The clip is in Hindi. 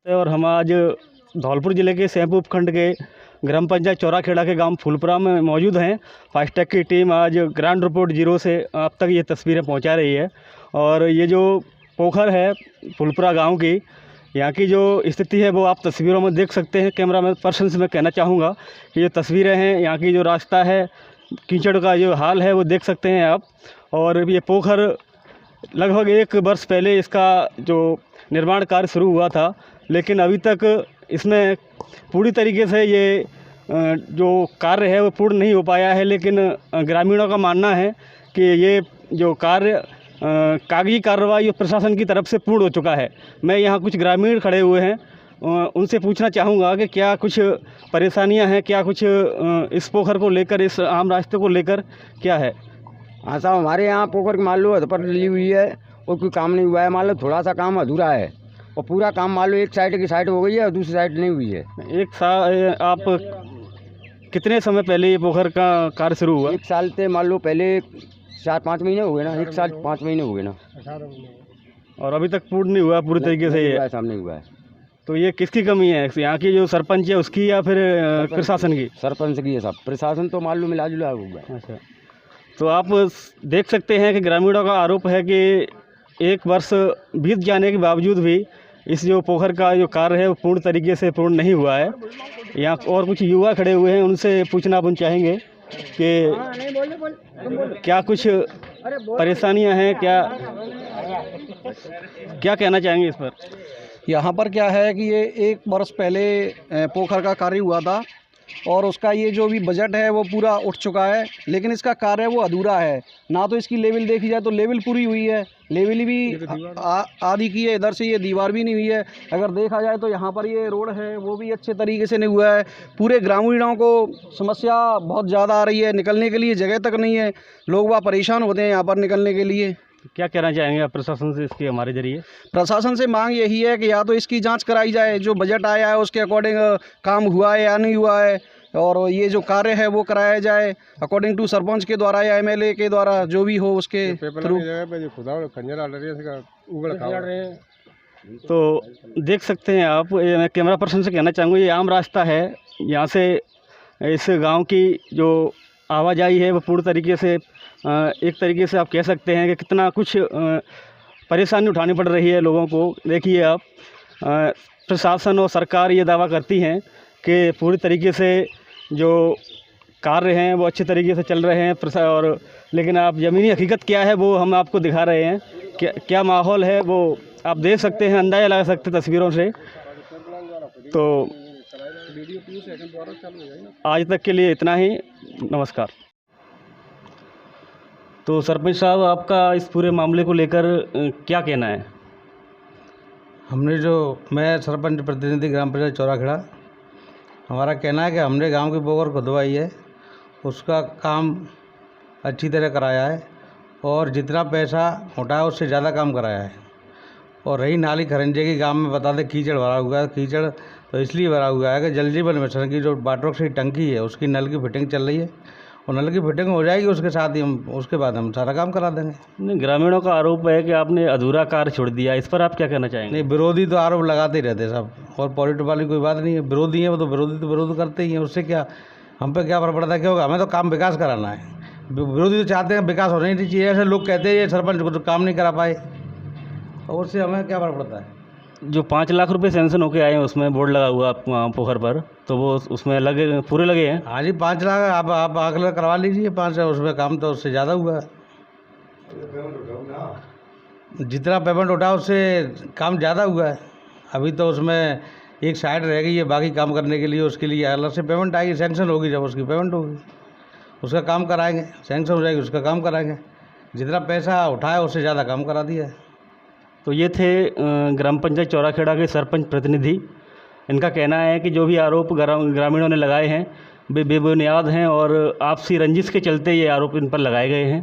और हम आज धौलपुर ज़िले के सैंपू उपखंड के ग्राम पंचायत चौराखेड़ा के गांव फूलपुरा में मौजूद हैं। फास्टैग की टीम आज ग्राउंड रिपोर्ट जीरो से आप तक ये तस्वीरें पहुंचा रही है। और ये जो पोखर है फूलपुरा गांव की, यहाँ की जो स्थिति है वो आप तस्वीरों में देख सकते हैं। कैमरामैन पर्सन से मैं कहना चाहूँगा कि ये तस्वीरें हैं, यहाँ की जो रास्ता है, कीचड़ का जो हाल है वो देख सकते हैं आप। और ये पोखर लगभग 1 वर्ष पहले इसका जो निर्माण कार्य शुरू हुआ था, लेकिन अभी तक इसमें पूरी तरीके से ये जो कार्य है वो पूर्ण नहीं हो पाया है। लेकिन ग्रामीणों का मानना है कि ये जो कार्य कागजी कार्रवाई और प्रशासन की तरफ से पूर्ण हो चुका है। मैं यहाँ कुछ ग्रामीण खड़े हुए हैं, उनसे पूछना चाहूँगा कि क्या कुछ परेशानियाँ हैं, क्या कुछ इस पोखर को लेकर, इस आम रास्ते को लेकर क्या है? हाँ साहब, हमारे यहाँ पोखर की मान लो अधपर डली हुई है और कोई काम नहीं हुआ है। मान लो थोड़ा सा काम अधूरा है और पूरा काम मान लो एक साइड की साइड हो गई है और दूसरी साइड नहीं हुई है। आप कितने समय पहले ये पोखर का कार्य शुरू हुआ? 1 साल से मान लो पहले 4-5 महीने हो गए ना, 1 साल 5 महीने हो गए ना। और अभी तक पूर्ण नहीं हुआ पूरी तरीके से ये सामने हुआ है। तो ये किसकी कमी है, यहाँ की जो सरपंच है उसकी या फिर प्रशासन की? सरपंच की है साहब, प्रशासन तो मान लो मिला जुला हुआ है। अच्छा, तो आप देख सकते हैं कि ग्रामीणों का आरोप है कि 1 वर्ष बीत जाने के बावजूद भी इस जो पोखर का जो कार्य है वो पूर्ण तरीके से पूर्ण नहीं हुआ है। यहाँ और कुछ युवा खड़े हुए हैं, उनसे पूछना अपन चाहेंगे कि क्या कुछ परेशानियां हैं, क्या कहना चाहेंगे इस पर? यहाँ पर क्या है कि ये 1 वर्ष पहले पोखर का कार्य हुआ था और उसका ये जो भी बजट है वो पूरा उठ चुका है, लेकिन इसका कार्य वो अधूरा है। ना तो इसकी लेवल देखी जाए तो लेवल पूरी हुई है, लेवल भी आधी की है, इधर से ये दीवार भी नहीं हुई है। अगर देखा जाए तो यहाँ पर ये रोड है वो भी अच्छे तरीके से नहीं हुआ है। पूरे ग्रामीणों को समस्या बहुत ज़्यादा आ रही है, निकलने के लिए जगह तक नहीं है, लोग वहाँ परेशान होते हैं यहाँ पर निकलने के लिए। क्या कहना चाहेंगे आप प्रशासन से इसके हमारे जरिए? प्रशासन से मांग यही है कि या तो इसकी जांच कराई जाए, जो बजट आया है उसके अकॉर्डिंग काम हुआ है या नहीं हुआ है, और ये जो कार्य है वो कराया जाए अकॉर्डिंग टू सरपंच के द्वारा या एमएलए के द्वारा, जो भी हो उसके थ्रू। तो देख सकते हैं आप, मैं कैमरा पर्सन से कहना चाहूँगा ये आम रास्ता है, यहाँ से इस गांव की जो आवाजाही है वो पूर्ण तरीके से एक तरीके से आप कह सकते हैं कि कितना कुछ परेशानी उठानी पड़ रही है लोगों को। देखिए आप, प्रशासन और सरकार ये दावा करती हैं कि पूरी तरीके से जो कार्य हैं वो अच्छे तरीके से चल रहे हैं, और लेकिन आप ज़मीनी हकीकत क्या है वो हम आपको दिखा रहे हैं। क्या माहौल है वो आप देख सकते हैं, अंदाज़ा लगा सकते हैं तस्वीरों से। तो आज तक के लिए इतना ही, नमस्कार। तो सरपंच साहब, आपका इस पूरे मामले को लेकर क्या कहना है? मैं सरपंच प्रतिनिधि ग्राम पंचायत चौराखेड़ा, हमारा कहना है कि हमने गांव की पोखर खुदवाई है, उसका काम अच्छी तरह कराया है और जितना पैसा उठाया उससे ज़्यादा काम कराया है। और रही नाली खरंजे की, गांव में बता दें कीचड़ भरा हुआ है। कीचड़ तो इसलिए भरा हुआ है कि जल जीवन मिशन की जो वाटर की टंकी है उसकी नल की फिटिंग चल रही है, और नल की फिटिंग हो जाएगी उसके साथ ही उसके बाद हम सारा काम करा देंगे। नहीं, ग्रामीणों का आरोप है कि आपने अधूरा कार्य छोड़ दिया, इस पर आप क्या कहना चाहेंगे? नहीं, विरोधी तो आरोप लगाते ही रहते सब, और पॉजिटिव वाली कोई बात नहीं है। विरोधी है वो तो विरोध करते ही हैं, उससे क्या हम पे क्या फर्क पड़ता है? क्यों, हमें तो काम विकास कराना है। विरोधी तो चाहते हैं विकास होना ही नहीं चाहिए, ऐसे लोग कहते हैं ये सरपंच को तो काम नहीं करा पाए, और उससे हमें क्या फर्क पड़ता है? जो 5 लाख रुपए सैंक्शन होके आए हैं उसमें बोर्ड लगा हुआ पोखर पर, तो वो उसमें पूरे लगे हैं? हाँ जी, 5 लाख आप आकलन करवा लीजिए, 5 उसमें काम तो उससे ज़्यादा हुआ है। जितना पेमेंट उठा उससे काम ज़्यादा हुआ है। अभी तो उसमें एक साइड रह गई है बाकी काम करने के लिए, उसके लिए अलग से पेमेंट आएगी, सैंक्शन होगी, जब उसकी पेमेंट होगी उसका काम कराएंगे, सैंक्शन हो जाएगी उसका काम कराएंगे। जितना पैसा उठाया उससे ज़्यादा काम करा दिया है। तो ये थे ग्राम पंचायत चौराखेड़ा के सरपंच प्रतिनिधि। इनका कहना है कि जो भी आरोप ग्रामीणों ने लगाए हैं वे बेबुनियाद हैं और आपसी रंजिश के चलते ये आरोप इन पर लगाए गए हैं।